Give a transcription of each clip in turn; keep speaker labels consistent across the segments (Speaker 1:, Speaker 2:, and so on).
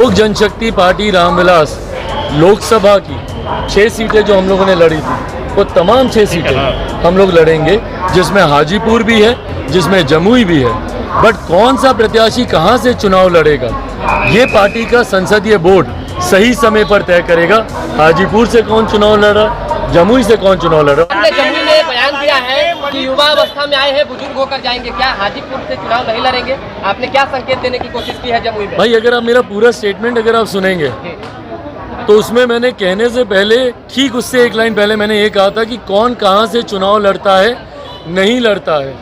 Speaker 1: लोक जनशक्ति पार्टी रामविलास लोकसभा की 6 सीटें जो हम लोगों ने लड़ी थी, वो तमाम 6 सीटें हम लोग लड़ेंगे, जिसमें हाजीपुर भी है, जिसमें जमुई भी है। बट कौन सा प्रत्याशी कहां से चुनाव लड़ेगा, ये पार्टी का संसदीय बोर्ड सही समय पर तय करेगा। हाजीपुर से कौन चुनाव लड़ा, जमुई से कौन चुनाव लड़ा।
Speaker 2: हमने जमुई में बयान दिया है कि युवा अवस्था में आए हैं, बुजुर्ग होकर जाएंगे, क्या हाजीपुर से चुनाव नहीं लड़ेंगे? आपने क्या संकेत देने की कोशिश की है जमुई में?
Speaker 1: भाई अगर आप मेरा पूरा स्टेटमेंट अगर आप सुनेंगे तो उसमें मैंने कहने से पहले, ठीक उससे एक लाइन पहले मैंने ये कहा था कि कौन कहां से चुनाव लड़ता है, नहीं लड़ता है,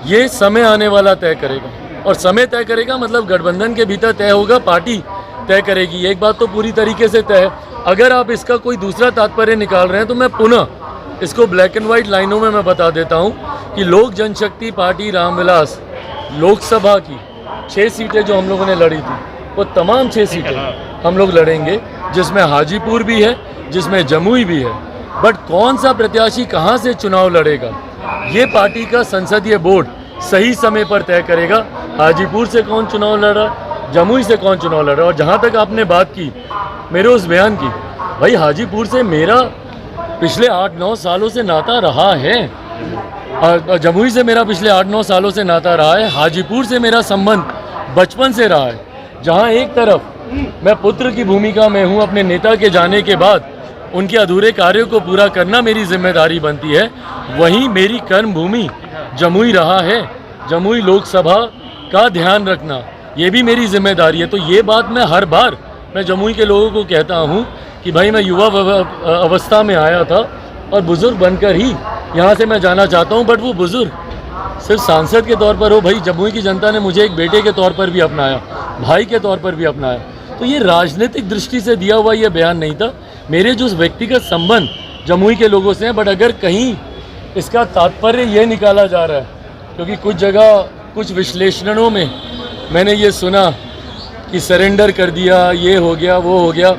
Speaker 1: ये समय आने वाला तय करेगा। और समय तय करेगा मतलब गठबंधन के भीतर तय होगा, पार्टी तय करेगी। एक बात तो पूरी तरीके से तय है। अगर आप इसका कोई दूसरा तात्पर्य निकाल रहे हैं तो मैं पुनः इसको ब्लैक एंड वाइट लाइनों में मैं बता देता हूं कि लोक जनशक्ति पार्टी रामविलास लोकसभा की 6 सीटें जो हम लोगों ने लड़ी थी, वो तमाम 6 सीटें हम लोग लड़ेंगे, जिसमें हाजीपुर भी है, जिसमें जमुई भी है। बट कौन सा प्रत्याशी कहां से चुनाव लड़ेगा, ये पार्टी का संसदीय बोर्ड सही समय पर तय करेगा। हाजीपुर से कौन चुनाव लड़ा, जमुई से कौन चुनाव लड़ा। और जहां तक आपने बात की मेरे उस बयान की, भाई हाजीपुर से मेरा पिछले 8-9 सालों से नाता रहा है, और जमुई से मेरा पिछले 8-9 सालों से नाता रहा है। हाजीपुर से मेरा संबंध बचपन से रहा है। जहां एक तरफ मैं पुत्र की भूमिका में हूं, अपने नेता के जाने के बाद उनके अधूरे कार्यों को पूरा करना मेरी जिम्मेदारी बनती है, वहीं मेरी कर्म भूमि जमुई रहा है। जमुई लोकसभा का ध्यान रखना ये भी मेरी जिम्मेदारी है। तो ये बात मैं हर बार मैं जमुई के लोगों को कहता हूं कि भाई मैं युवा अवस्था में आया था और बुज़ुर्ग बनकर ही यहाँ से मैं जाना चाहता हूँ। बट वो बुज़ुर्ग सिर्फ सांसद के तौर पर हो, भाई जमुई की जनता ने मुझे एक बेटे के तौर पर भी अपनाया, भाई के तौर पर भी अपनाया। तो ये राजनीतिक दृष्टि से दिया हुआ ये बयान नहीं था। मेरे जो व्यक्तिगत संबंध जमुई के लोगों से हैं, बट अगर कहीं इसका तात्पर्य ये निकाला जा रहा है, क्योंकि कुछ जगह कुछ विश्लेषणों में मैंने ये सुना कि सरेंडर कर दिया, ये हो गया, वो हो गया।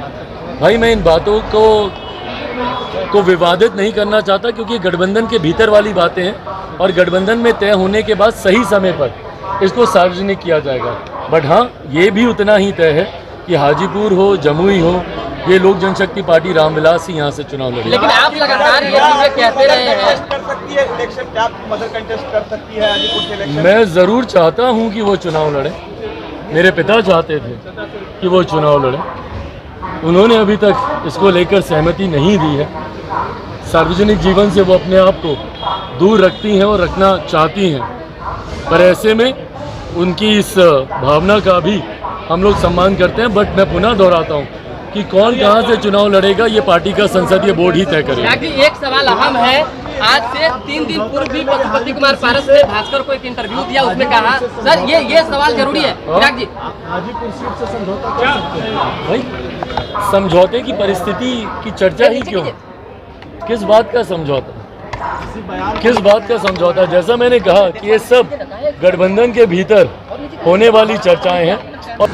Speaker 1: भाई मैं इन बातों को विवादित नहीं करना चाहता, क्योंकि गठबंधन के भीतर वाली बातें हैं और गठबंधन में तय होने के बाद सही समय पर इसको सार्वजनिक किया जाएगा। बट हाँ, ये भी उतना ही तय है कि हाजीपुर हो, जमुई हो, ये लोक जनशक्ति पार्टी रामविलास ही यहाँ से चुनाव लड़ेगी।
Speaker 2: लेकिन आप लगातार ये चीजें कहते रहे हैं,
Speaker 3: कर सकती है इलेक्शन, क्या मदर कंटेस्ट कर सकती है हाजीपुर के इलेक्शन?
Speaker 1: मैं ज़रूर चाहता हूँ कि वो चुनाव लड़े। मेरे पिता चाहते थे कि वो चुनाव लड़े, उन्होंने अभी तक इसको लेकर सहमति नहीं दी है। सार्वजनिक जीवन से वो अपने आप को दूर रखती हैं और रखना चाहती हैं, पर ऐसे में उनकी इस भावना का भी हम लोग सम्मान करते हैं। बट मैं पुनः दोहराता हूँ कि कौन कहां से चुनाव लड़ेगा, ये पार्टी का संसदीय बोर्ड ही तय करेगा।
Speaker 2: एक सवाल अहम है, आज से 3 दिन पूर्व भी पशुपति कुमार पारस ने भास्कर को एक इंटरव्यू दिया, उसमें कहा सर ये सवाल जरूरी है चिराग जी,
Speaker 3: हाजीपुर सीट से समझौता कर सकते हैं?
Speaker 1: भाई समझौते की परिस्थिति की चर्चा ही क्यों, किस बात का समझौता, किस बात का समझौता? जैसा मैंने कहा कि ये सब गठबंधन के भीतर होने वाली चर्चाएं हैं। और